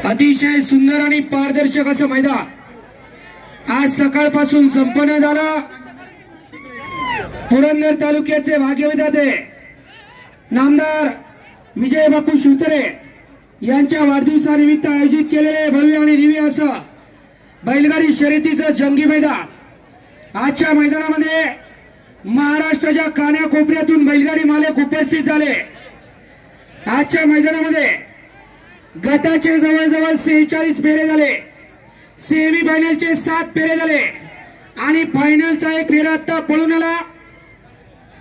अतिशय सुंदर आणि पारदर्शक असं मैदान आज सकाळपासून संपन्न झालं। पुरंदर तालुक्याचे भाग्यविधाते नामदार विजय बापू शिवतरे यांच्या वाढदिवसानिमित्त आयोजित केलेले भव्य आणि दिव्य असं बैलगाडी शर्यतीचं जंगी मैदान। आजच्या मैदानामध्ये महाराष्ट्राच्या कानाकोपऱ्यातून बैलगाडी मालक उपस्थित झाले। आजच्या मैदानामध्ये गटाचे जवळजवळ 46 फेरे झाले, सेमी फायनलचे 7 फेरे झाले आणि फायनलचा एक फेरा आता पळून आला।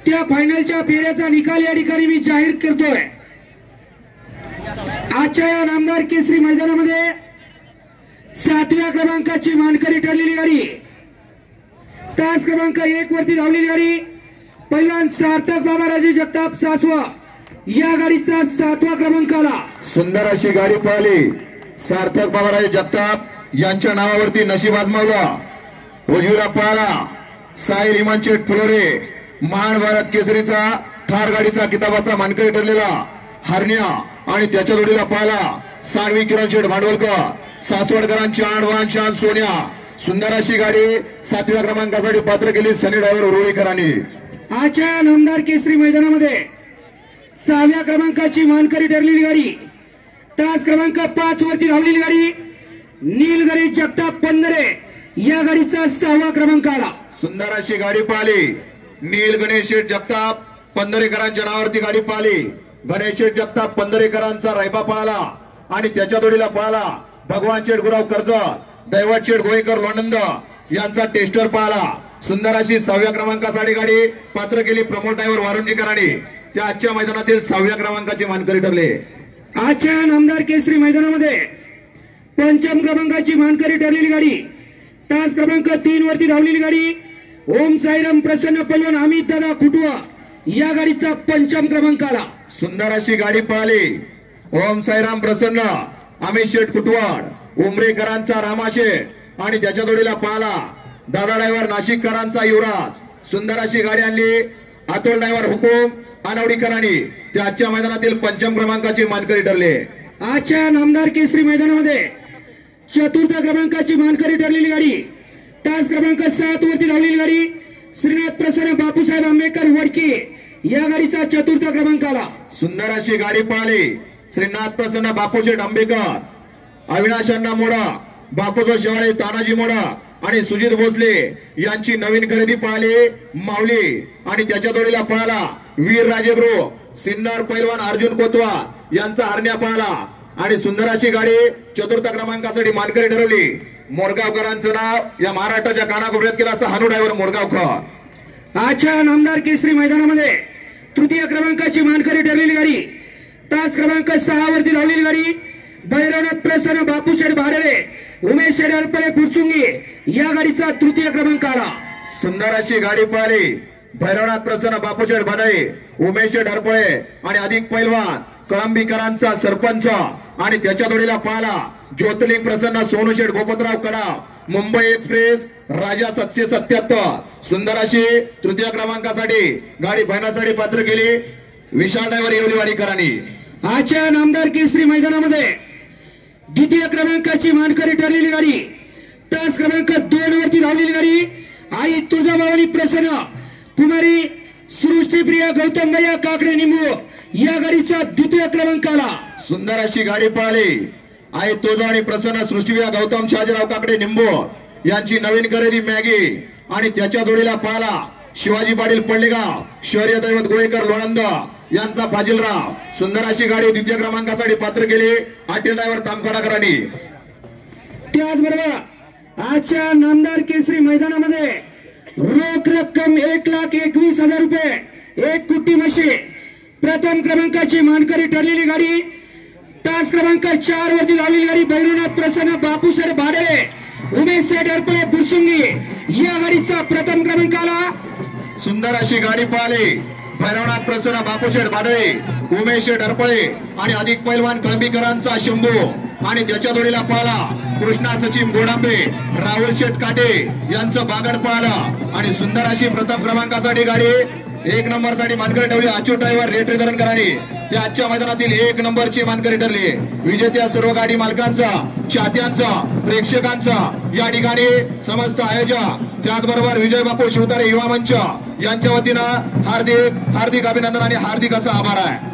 त्या फायनलच्या फेऱ्याचा निकाल या ठिकाणी मी जाहीर करतोय। आजच्या या नामदार केसरी मैदानामध्ये 7व्या क्रमांकाची मानकरी ठरलेली गाडी, तास क्रमांक 1 वरती धावलेली गाडी पहिलवान सार्थक बाबाराजे जगताप सासवा या गाडीचा 7वा क्रमांक आला। सुंदर अशी गाडी पळाली। सार्थक बाबाराजे जगताप यांच्या नावावरती नशीब आजमावला। उजवीला पळाला साहिल इमानशेठ फुलोरे, महान भारत केसरीचा थार गाडीचा किताबाचा मानकरी ठरलेला हरण्या आणि त्याच्या जोडीला पळाला सानवी किरण शेठ भांडवलकर, सासवडकरांची आणवान शान सोन्या। सुंदर अशी गाडी 7व्या क्रमांकासाठी पात्र केली सनी ड्रायव्हर उरुळीकरांनी। आजच्या नामदार केसरी मैदानामध्ये 6व्या क्रमांकाची मानकरी ठरलेली गाडी, तास क्रमांक 5 वरती धावलेली गाडी नीलगरी जगताप पंधरे या गाडीचा 6वा क्रमांक आला। सुंदर अशी गाडी पाहिली। नील गणेश शेठ जगताप पंधरेकरांच्या नावावरती गाडी पाहिली। गणेश शेठ जगताप पंधरेकरांचा रायबा पाहला आणि त्याच्या जोडीला पाहला भगवान शेठ गुराव कर्जत, दैवत शेठ गोयकर लोणंद यांचा टेस्टर पाहला। सुंदर अशी 6व्या क्रमांकासाठी गाडी पात्र केली प्रमोद ड्रायव्हर वारुंजीकरांनी। त्या आजच्या मैदानातील 6व्या क्रमांकाची मानकरी ठरले। आजच्या नामदार केसरी मैदानामध्ये 5म क्रमांकाची मानकरी ठरलेली गाडी, तास क्रमांक 3 वरती धावलेली गाडी ओम साईराम प्रसन्न पलवान अमित दादा खुटवा या गाडीचा 5म क्रमांक आला। सुंदर अशी गाडी पळाली। ओम साईराम प्रसन्न अमित शेठ कुटवाड, उमरेकरांचा रामाशेठ आणि त्याच्या जोडीला पाहला दादा ड्रायव्हर नाशिककरांचा युवराज। सुंदर अशी गाडी आणली अतुल ड्रायव्हर हुकुम अनवडीकरांनी। त्या आजच्या मैदानातील 5म क्रमांकाची मानकरी ठरले। आजच्या नामदार केसरी मैदानामध्ये 4थ्या क्रमांकाची मानकरी ठरलेली गाडी, तास क्रमांक 7 वरती धावलेली गाडी श्रीनाथ प्रसन्न बापूसाहेब आंबेडकर वडकी या गाडीचा 4था क्रमांक आला। सुंदर अशी गाडी पळाली। श्रीनाथ प्रसन्न बापूशेठ आंबेडकर, अविनाशांना मोडा, बापूजा शेवाळे तानाजी मोडा आणि सुजित भोसले यांची नवीन खरेदी पाहिली माऊली आणि त्याच्या जोडीला पाहला वीर राजेगुरु सिन्नर पैलवान अर्जुन कोतवा यांचा हरण्या पाहला आणि सुंदर अशी गाडी 4थ्या क्रमांकासाठी मानकरी ठरवली। मोरगावकरांचं नाव या महाराष्ट्राच्या कानाकोपऱ्यात केलं असं हानू ड्रायव्हर मोरगावकर। आजच्या नामदार केसरी मैदानामध्ये 3य क्रमांकाची मानकरी ठरलेली गाडी, तास क्रमांक 6 वरती धावलेली गाडी भैरवनाथ प्रसन्न बापूशेठ भाडरे उमेश शेठ अडपळे पुरचुंगी या गाडीचा 3य क्रमांक आला। सुंदर अशी गाडी पळाली। भैरवनाथ प्रसन्न बापूशेठ भाडरे, उमेश शेठ अडपळे आणि अधिक पैलवान कळंबीकरांचा सरपंच आणि त्याच्या जोडीला पाहला ज्योतिर्लिंग प्रसन्न सोनूशेठ गोपतराव कडाव, मुंबई एक्सप्रेस राजा 777। सुंदर अशी 3य क्रमांकासाठी गाडी फायनलसाठी पात्र केली विशाल ड्रायव्हर येवलीवाडीकरांनी। आजच्या नामदार केसरी मैदानामध्ये 2य क्रमांकाची मानकरी ठरलेली गाडी, तास क्रमांक 2 वरती धावलेली गाडी आई तुळजाभवानी प्रसन्न कुमारी सृष्टीप्रिया गौतमभैया काकडे निंबू या गाडीचा 2य क्रमांक आला। सुंदर अशी गाडी पळाली। आई तुळजाभवानी प्रसन्न सृष्टीप्रिया गौतम शहाजीराव काकडे निंबू यांची नवीन खरेदी मॅगी आणि त्याच्या जोडीला पाहला शिवाजी पाटील पल्लेगाव, शौर्य दैवत गोयकर लोणंद यांचा फाजिलराव। सुंदर अशी गाडी 2य क्रमांकासाठी पात्र केली आटील ड्रायव्हर तामखडाकरांनी। त्याचबरोबर आजच्या नामदार केसरी मैदानामध्ये रोख रक्कम 1,21,000 रुपये, 1 कुट्टी म्हशी, प्रथम क्रमांकाची मानकरी ठरलेली गाडी, तास क्रमांक 4 वरती धावलेली गाडी भैरवनाथ प्रसन्न बापूशेठ भाडरे उमेश शेठ अडपळे बुरसुंगी या गाडीचा प्रथम क्रमांक आला। सुंदर अशी गाडी पळाली। भैरवनाथ प्रसन्न बापूशेठ भाडरे, उमेश शेठ अडपळे आणि अधिक पैलवान कळंबीकरांचा शंभू आणि त्याच्या जोडीला पाहला कृष्णा सचिन गोडांबे, राहुल शेठ काटे यांचं बागड पाहला आणि सुंदर अशी प्रथम क्रमांकासाठी गाडी 1 नंबर साठी मानकरी ठेवली अच्युत ड्रायव्हर रेटरी धरणकरांनी. ते आजच्या मैदानातील 1 नंबरची मानकरी ठरली. विजेत्या सर्व गाडी मालकांचा, चाहत्यांचा, प्रेक्षकांचा, या ठिकाणी समस्त आयोजक, त्याचबरोबर विजय बापू शिवतारे युवा मंच यांच्या वतीनं हार्दिक हार्दिक अभिनंदन आणि हार्दिक असा आभार आहे.